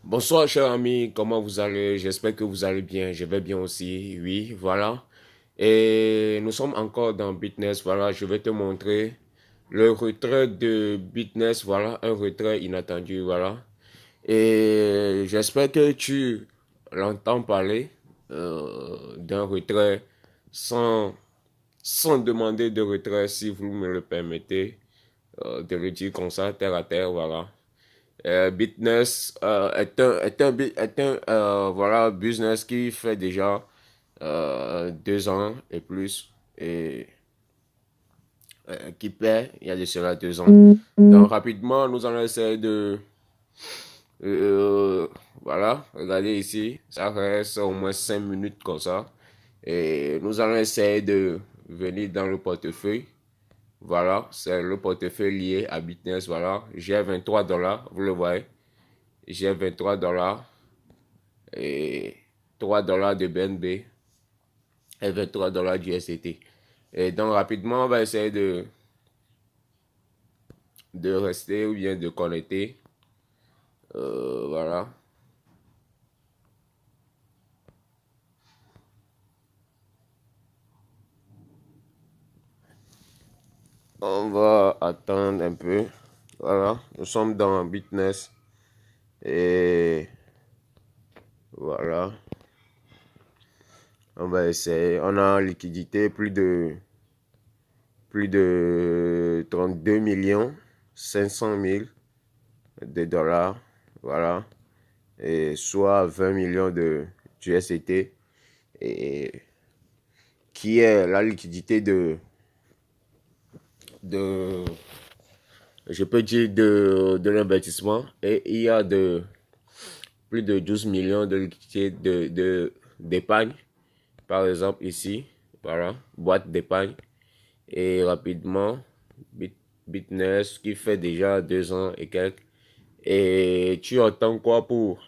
Bonsoir, chers amis, comment vous allez? J'espère que vous allez bien. Je vais bien aussi, oui, voilà. Et nous sommes encore dans Bitness, voilà. Je vais te montrer le retrait de Bitness, voilà, un retrait inattendu, voilà. Et j'espère que tu l'entends parler d'un retrait sans, sans demander de retrait, si vous me le permettez, de le dire comme ça, terre à terre, voilà. Bitness est un voilà, business qui fait déjà 2 ans et plus et qui paie il y a de cela 2 ans. Donc rapidement, nous allons essayer de voilà, regardez ici, ça reste au moins 5 minutes comme ça. Et nous allons essayer de venir dans le portefeuille. Voilà, c'est le portefeuille lié à Bitness. Voilà, j'ai 23 dollars, vous le voyez. J'ai 23 dollars et 3 dollars de BNB et 23 dollars du SCT. Et donc rapidement, on va essayer de rester ou bien de connecter. Voilà. On va attendre un peu. Voilà. Nous sommes dans Bitness. Et voilà. On va essayer. On a en liquidité plus de 32 millions 500 000 de dollars. Voilà. Et soit 20 millions de d'USDT. Et qui est la liquidité de je peux dire de l'investissement. Et il y a plus de 12 millions de liquidités d'épargne. Par exemple ici, voilà, boîte d'épargne. Et rapidement, Bitness qui fait déjà 2 ans et quelques. Et tu entends quoi pour...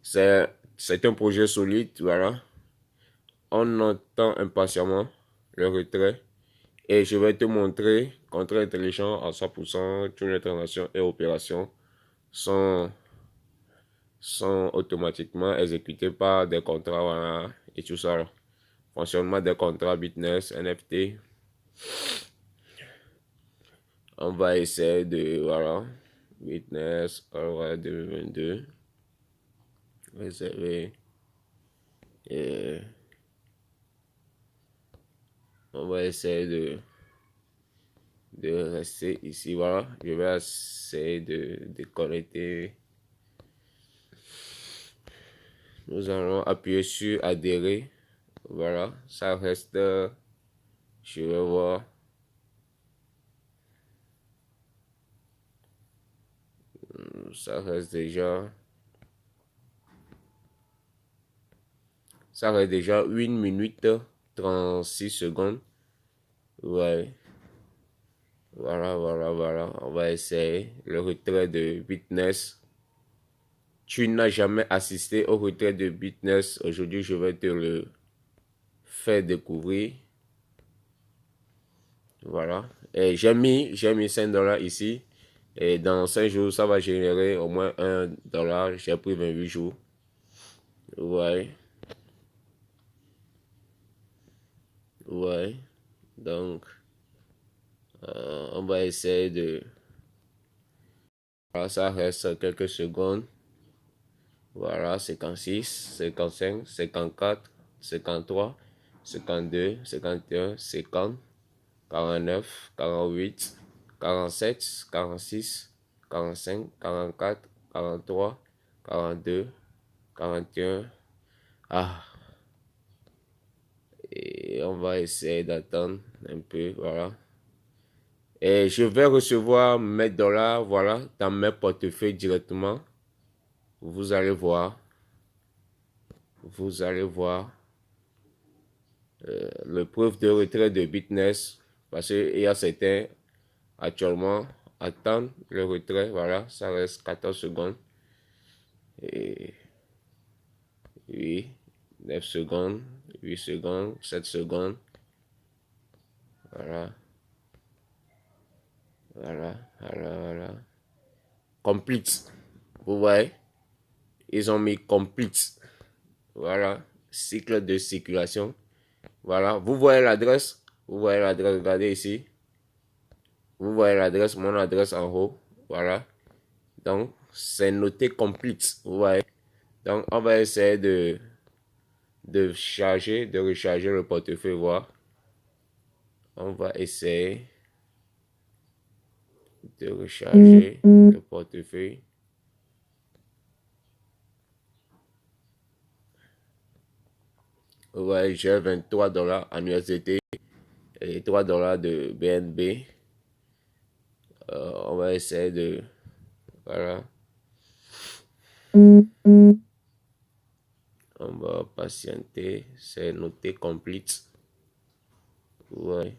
C'est un projet solide, voilà. On entend impatiemment le retrait. Et je vais te montrer, contrat intelligent à 100%, toutes les transactions et opérations sont, sont automatiquement exécutées par des contrats, voilà, et tout ça. Fonctionnement des contrats Bitness, NFT. On va essayer de, voilà, Bitness, voilà, 2022, réservé. Et on va essayer de rester ici, voilà. Je vais essayer de connecter. Nous allons appuyer sur adhérer. Voilà, ça reste. Je vais voir. Ça reste déjà. Ça reste déjà 1 minute 36 secondes. Ouais. Voilà, voilà, voilà. On va essayer le retrait de Bitness. Tu n'as jamais assisté au retrait de Bitness. Aujourd'hui, je vais te le faire découvrir. Voilà. Et j'ai mis 5 dollars ici. Et dans 5 jours, ça va générer au moins 1 dollar. J'ai pris 28 jours. Ouais. Ouais. Donc, on va essayer de... Voilà, ça reste quelques secondes. Voilà, 56, 55, 54, 53, 52, 51, 50, 49, 48, 47, 46, 45, 44, 43, 42, 41. Ah, et on va essayer d'attendre un peu, voilà. Et je vais recevoir mes dollars, voilà, dans mes portefeuilles directement. Vous allez voir, vous allez voir le preuve de retrait de Bitness. Parce qu'il y a certains actuellement attendent le retrait, voilà, ça reste 14 secondes. Et oui, 9 secondes, 8 secondes, 7 secondes. Voilà, voilà, voilà, voilà. Complete. Vous voyez? ils ont mis complete. Voilà, cycle de circulation. Voilà, vous voyez l'adresse. Vous voyez l'adresse, regardez ici. Vous voyez l'adresse, mon adresse en haut. Voilà. Donc, c'est noté complete. Vous voyez. Donc, on va essayer de recharger le portefeuille, voir. On va essayer de recharger le portefeuille. Vous voyez, j'ai 23 $ en USDT et 3 $ de BNB. On va essayer de... Voilà. On va patienter. C'est noté complete. Ouais.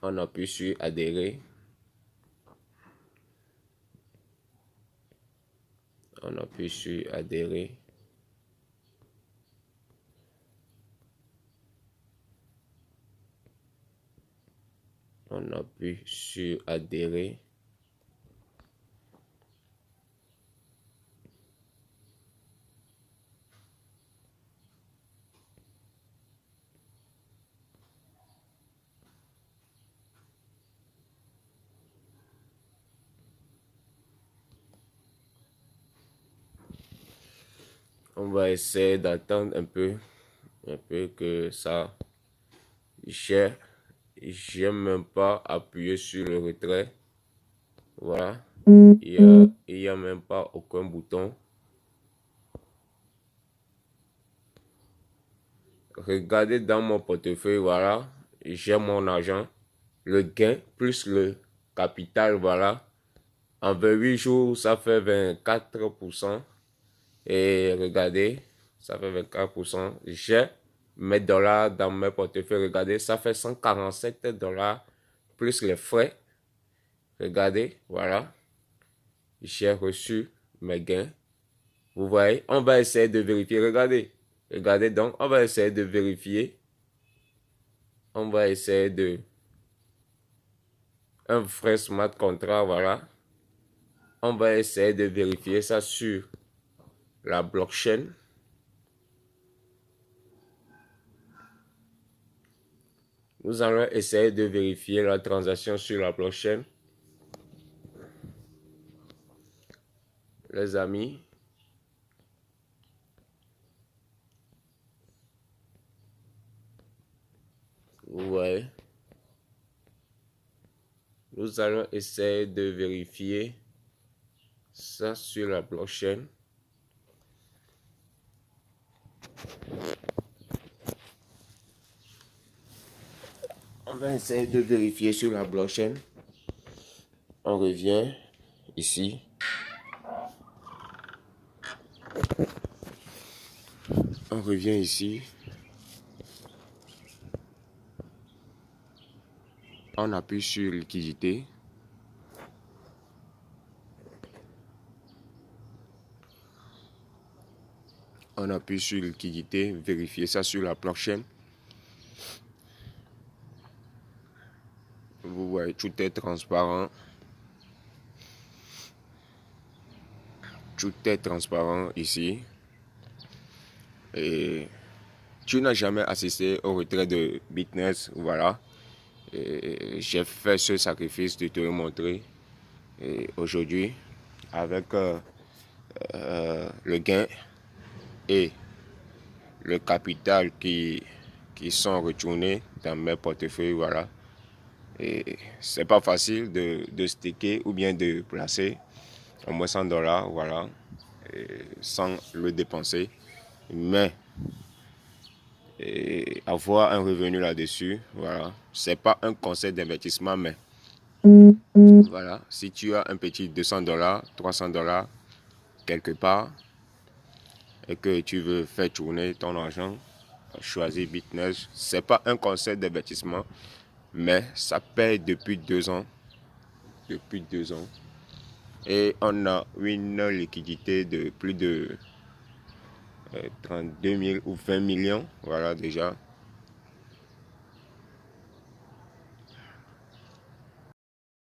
On appuie sur adhérer. On appuie sur adhérer. On appuie sur adhérer. On va essayer d'attendre un peu que ça gère. J'ai même pas appuyé sur le retrait. Voilà. Il y a même pas aucun bouton. Regardez dans mon portefeuille, voilà. J'ai mon argent. Le gain plus le capital, voilà. En 28 jours, ça fait 24%. Et regardez, ça fait 24%. J'ai mes dollars dans mes portefeuilles. Regardez, ça fait 147 $ plus les frais. Regardez, voilà. J'ai reçu mes gains. Vous voyez, on va essayer de vérifier. Regardez, regardez donc, on va essayer de vérifier. On va essayer de... Un vrai smart contract, voilà. On va essayer de vérifier ça sur la blockchain. Nous allons essayer de vérifier la transaction sur la blockchain. Les amis. Vous voyez. Nous allons essayer de vérifier ça sur la blockchain. On va essayer de vérifier sur la blockchain. On revient ici. On revient ici. On appuie sur liquidité. On appuie sur liquidité, vérifier ça sur la blockchain. Vous voyez, tout est transparent. Tout est transparent ici. Et tu n'as jamais assisté au retrait de Bitness, voilà. J'ai fait ce sacrifice de te le montrer aujourd'hui avec le gain et le capital qui sont retournés dans mes portefeuilles, voilà. Et c'est pas facile de staker ou bien de placer au moins 100 $, voilà, sans le dépenser, mais avoir un revenu là-dessus, voilà, c'est pas un conseil d'investissement, mais voilà, si tu as un petit 200 $, 300 $ quelque part et que tu veux faire tourner ton argent, choisis Bitness. C'est pas un conseil d'investissement, mais ça paye depuis 2 ans. Depuis 2 ans. Et on a une liquidité de plus de 32 000 ou 20 millions. Voilà déjà.